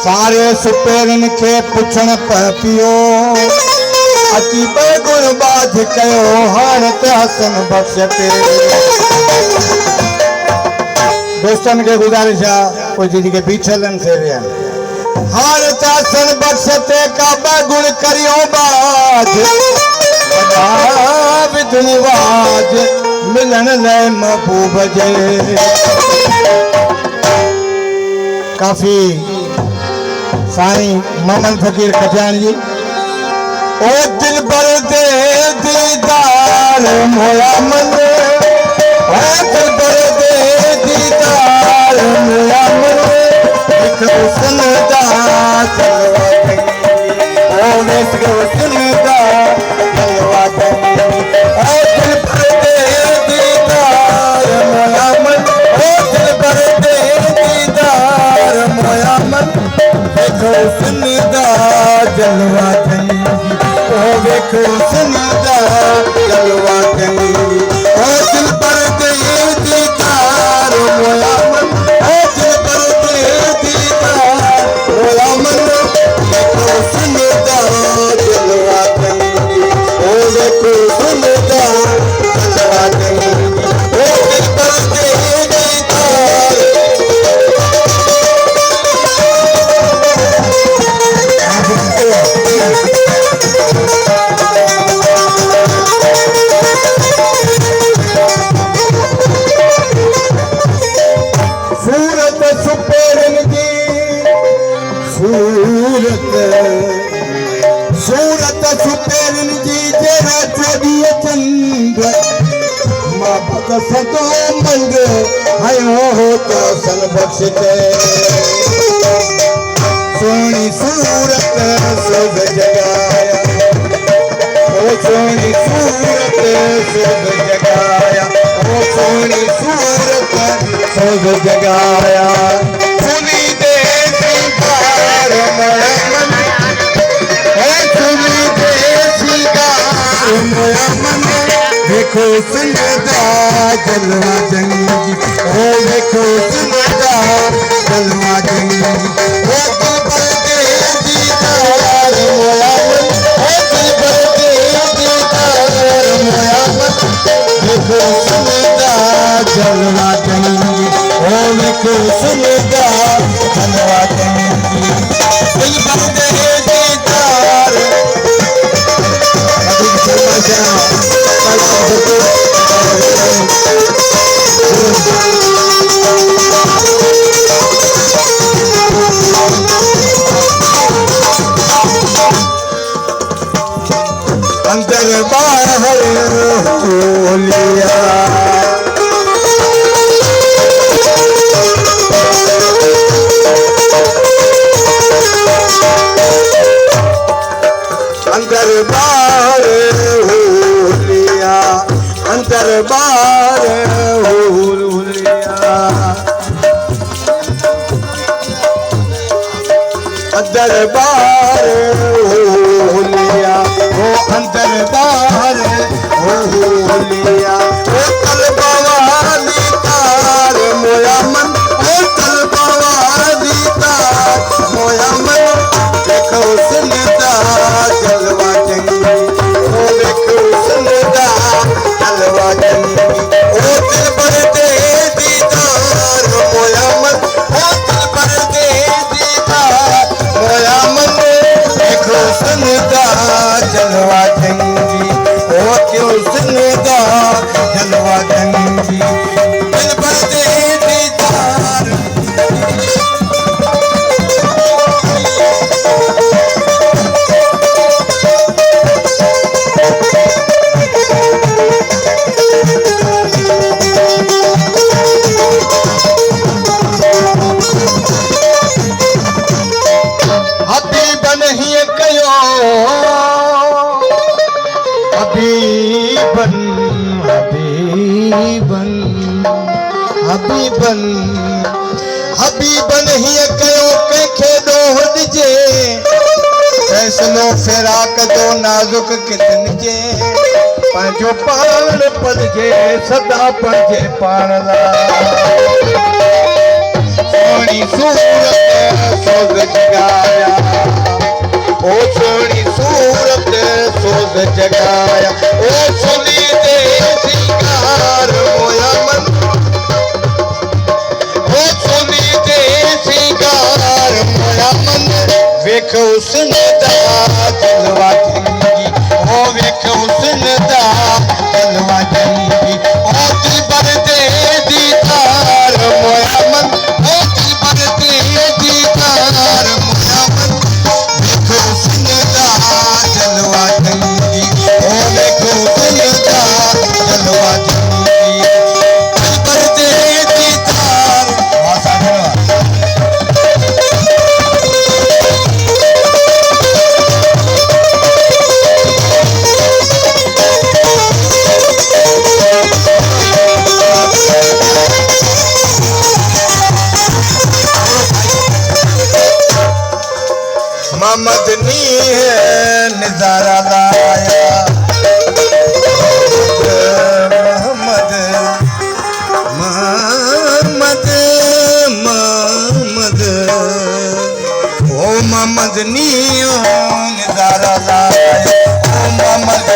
सारे सुपेरन के पुछण पियो अची बेगुण बाध कयो हारत हसन बख्श पे। दोस्तन के गुजारिश है कोई चीज के पीछे लन से हारत हसन बख्श ते का बेगुण करियो बाध विधुवाज मिलन ले महबूब जे। काफी साईं मोहम्मद फकीर कटियान जी। ओ दिल भर दे दीदार मोया मन, ओ दिल भर दे दीदार मोया मन, एक हुस्न दा जलवा कहीं, ओ एक हुस्न दा जलवा कहीं। ओ दिल भर दे दीदार मोया मन, ओ दिल भर दे दीदार मोया मन, एक हुस्न दा जलवा कहीं, ओ एक हुस्न दा जलवा कहीं। ओ दिल भर दे दीदार मोया मन, ओ दिल भर दे दीदार मोया मन, एक हुस्न दा जलवा कहीं, ओ एक हुस्न दा जलवा कहीं। ओ दिल भर दे दीदार सूरत सुपेरन जी, सूरत सुपेरन जी जेरा चोॾीअ चंद मां भग सदो मंग हयो हो त सन बख्श के। सोनी सूरत सुध जगाया, ओ सोनी सूरत सुध जगाया, ओ सोनी सूरत सुध जगाया। सुनी दे सिंगार मोया मन, ओ सुनी दे सिंगार मोया मन, देखो सुनदा जलवा जंगी, ओ देखो सुनदा जलवा जंगी। ओ दिल भर दे दीदार मोया मन, ओ दिल भर दे दीदार मोया मन, देखो सुनदा जलवा जंगी, ओ देखो सुनदा जलवा जंगी। दिल भर दे दीदार अंदर बाहर होलिया, अंदर बाहर होलिया, अंदर बाहर होलिया, अंदर बाहर होलिया, ओ अंदर बाहर होलिया। ओ तलबा वाली तार मोया मन, ओ तलबा वाली तार मोया मन, देखो सुनदा जलवा जंगी, ओ देखो सुनदा जलवा जंगी। ओ दिल भर दे दीदार मोया मन, ओ दिल भर दे दीदार मोया मन, देखो सुनदा जलवा जंगी, ओ क्यों सुनदा जलवा जंगी। दिल भर दे दीदार हबीबन ही कयो, हबीबन हबीबन हबीबन हबीबन ही कयो कंहिंखे ॾोह ॾिजे, फैसलो फिराक जो नाज़ुक कितन जे, पंहिंजो पाण पढ़जे सदा पंहिंजे पाण लाइ। सोनी सूरत सोज़ जॻा वेख हुस्न दा जलवा जंगी ओ वेख हुस्न दा जलवा जंगी ओ दिलबर दे दीदार मोया मन ओ दिलबर दे दीदार मोया मन वेख हुस्न दा जलवा जंगी ओ वेख हुस्न दा जलवा जंगी दिलबर दे दीदार भाषा मदनी है नजारा लाया मोहम्मद मोहम्मद मोहम्मद ओ मदनी नजारा लाया ओ मोहम्मद